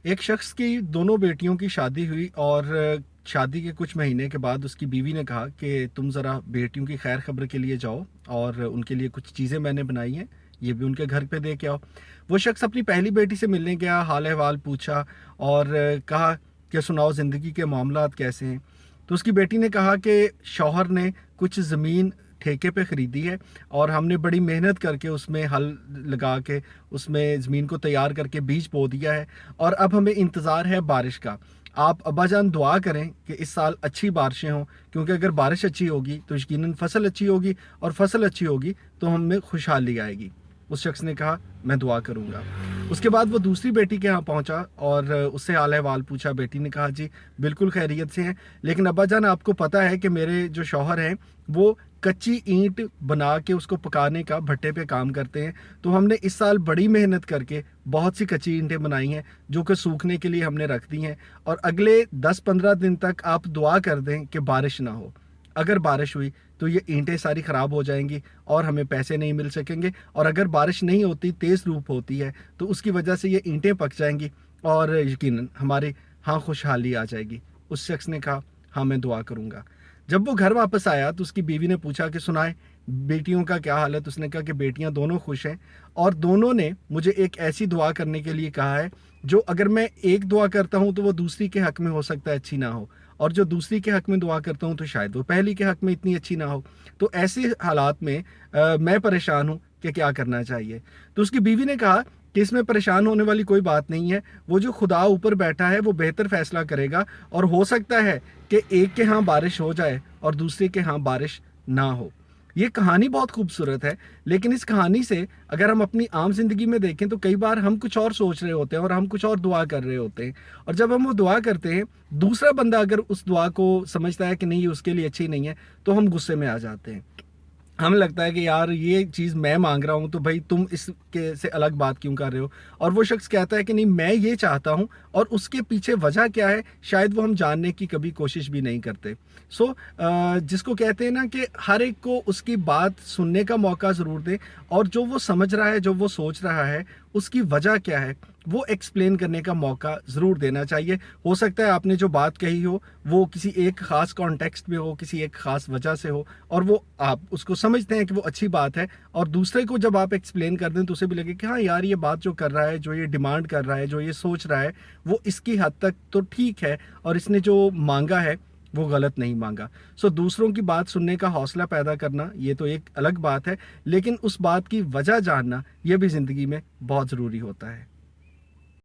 ایک شخص کی دونوں بیٹیوں کی شادی ہوئی اور شادی کے کچھ مہینے کے بعد اس کی بیوی نے کہا کہ تم ذرا بیٹیوں کی خیر خبر کے لیے جاؤ اور ان کے لیے کچھ چیزیں میں نے بنائی ہیں، یہ بھی ان کے گھر پہ دے کے آؤ۔ وہ شخص اپنی پہلی بیٹی سے ملنے گیا، حال احوال پوچھا اور کہا کہ سناؤ زندگی کے معاملات کیسے ہیں۔ تو اس کی بیٹی نے کہا کہ شوہر نے کچھ زمین ٹھیکے پہ خریدی ہے اور ہم نے بڑی محنت کر کے اس میں ہل لگا کے اس میں زمین کو تیار کر کے بیج بو دیا ہے، اور اب ہمیں انتظار ہے بارش کا۔ آپ ابا جان دعا کریں کہ اس سال اچھی بارشیں ہوں، کیونکہ اگر بارش اچھی ہوگی تو یقیناً فصل اچھی ہوگی، اور فصل اچھی ہوگی تو ہم میں خوشحالی آئے گی۔ اس شخص نے کہا میں دعا کروں گا۔ اس کے بعد وہ دوسری بیٹی کے ہاں پہنچا اور اس سے حال احوال پوچھا۔ بیٹی نے کہا جی بالکل خیریت سے ہیں، لیکن ابا جان آپ کو پتہ ہے کہ میرے جو شوہر ہیں وہ کچی اینٹ بنا کے اس کو پکانے کا بھٹے پہ کام کرتے ہیں، تو ہم نے اس سال بڑی محنت کر کے بہت سی کچی اینٹیں بنائی ہیں جو کہ سوکھنے کے لیے ہم نے رکھ دی ہیں، اور اگلے 10-15 دن تک آپ دعا کر دیں کہ بارش نہ ہو۔ اگر بارش ہوئی تو یہ اینٹیں ساری خراب ہو جائیں گی اور ہمیں پیسے نہیں مل سکیں گے، اور اگر بارش نہیں ہوتی، تیز دھوپ ہوتی ہے، تو اس کی وجہ سے یہ اینٹیں پک جائیں گی اور یقیناً ہمارے ہاں خوشحالی آ جائے گی۔ اس شخص نے کہا ہاں میں دعا کروں گا۔ جب وہ گھر واپس آیا تو اس کی بیوی نے پوچھا کہ سنائے بیٹیوں کا کیا حال ہے؟ تو اس نے کہا کہ بیٹیاں دونوں خوش ہیں، اور دونوں نے مجھے ایک ایسی دعا کرنے کے لیے کہا ہے جو اگر میں ایک دعا کرتا ہوں تو وہ دوسری کے حق میں ہو سکتا ہے اچھی نہ ہو، اور جو دوسری کے حق میں دعا کرتا ہوں تو شاید وہ پہلی کے حق میں اتنی اچھی نہ ہو۔ تو ایسے حالات میں میں پریشان ہوں کہ کیا کرنا چاہیے۔ تو اس کی بیوی نے کہا کہ اس میں پریشان ہونے والی کوئی بات نہیں ہے، وہ جو خدا اوپر بیٹھا ہے وہ بہتر فیصلہ کرے گا، اور ہو سکتا ہے کہ ایک کے ہاں بارش ہو جائے اور دوسرے کے ہاں بارش نہ ہو۔ یہ کہانی بہت خوبصورت ہے، لیکن اس کہانی سے اگر ہم اپنی عام زندگی میں دیکھیں تو کئی بار ہم کچھ اور سوچ رہے ہوتے ہیں اور ہم کچھ اور دعا کر رہے ہوتے ہیں، اور جب ہم وہ دعا کرتے ہیں دوسرا بندہ اگر اس دعا کو سمجھتا ہے کہ نہیں یہ اس کے لیے اچھی نہیں ہے تو ہم غصے میں آ جاتے ہیں۔ ہمیں لگتا ہے کہ یار یہ چیز میں مانگ رہا ہوں تو بھائی تم اس کے سے الگ بات کیوں کر رہے ہو، اور وہ شخص کہتا ہے کہ نہیں میں یہ چاہتا ہوں، اور اس کے پیچھے وجہ کیا ہے شاید وہ ہم جاننے کی کبھی کوشش بھی نہیں کرتے۔ سو جس کو کہتے ہیں نا کہ ہر ایک کو اس کی بات سننے کا موقع ضرور دیں، اور جو وہ سمجھ رہا ہے جو وہ سوچ رہا ہے اس کی وجہ کیا ہے وہ ایکسپلین کرنے کا موقع ضرور دینا چاہیے۔ ہو سکتا ہے آپ نے جو بات کہی ہو وہ کسی ایک خاص کانٹیکسٹ میں ہو، کسی ایک خاص وجہ سے ہو، اور وہ آپ اس کو سمجھتے ہیں کہ وہ اچھی بات ہے، اور دوسرے کو جب آپ ایکسپلین کر دیں تو اسے بھی لگے کہ ہاں یار یہ بات جو کر رہا ہے، جو یہ ڈیمانڈ کر رہا ہے، جو یہ سوچ رہا ہے وہ اس کی حد تک تو ٹھیک ہے، اور اس نے جو مانگا ہے وہ غلط نہیں مانگا۔ سو دوسروں کی بات سننے کا حوصلہ پیدا کرنا یہ تو ایک الگ بات ہے، لیکن اس بات کی وجہ جاننا یہ بھی زندگی میں بہت ضروری ہوتا ہے۔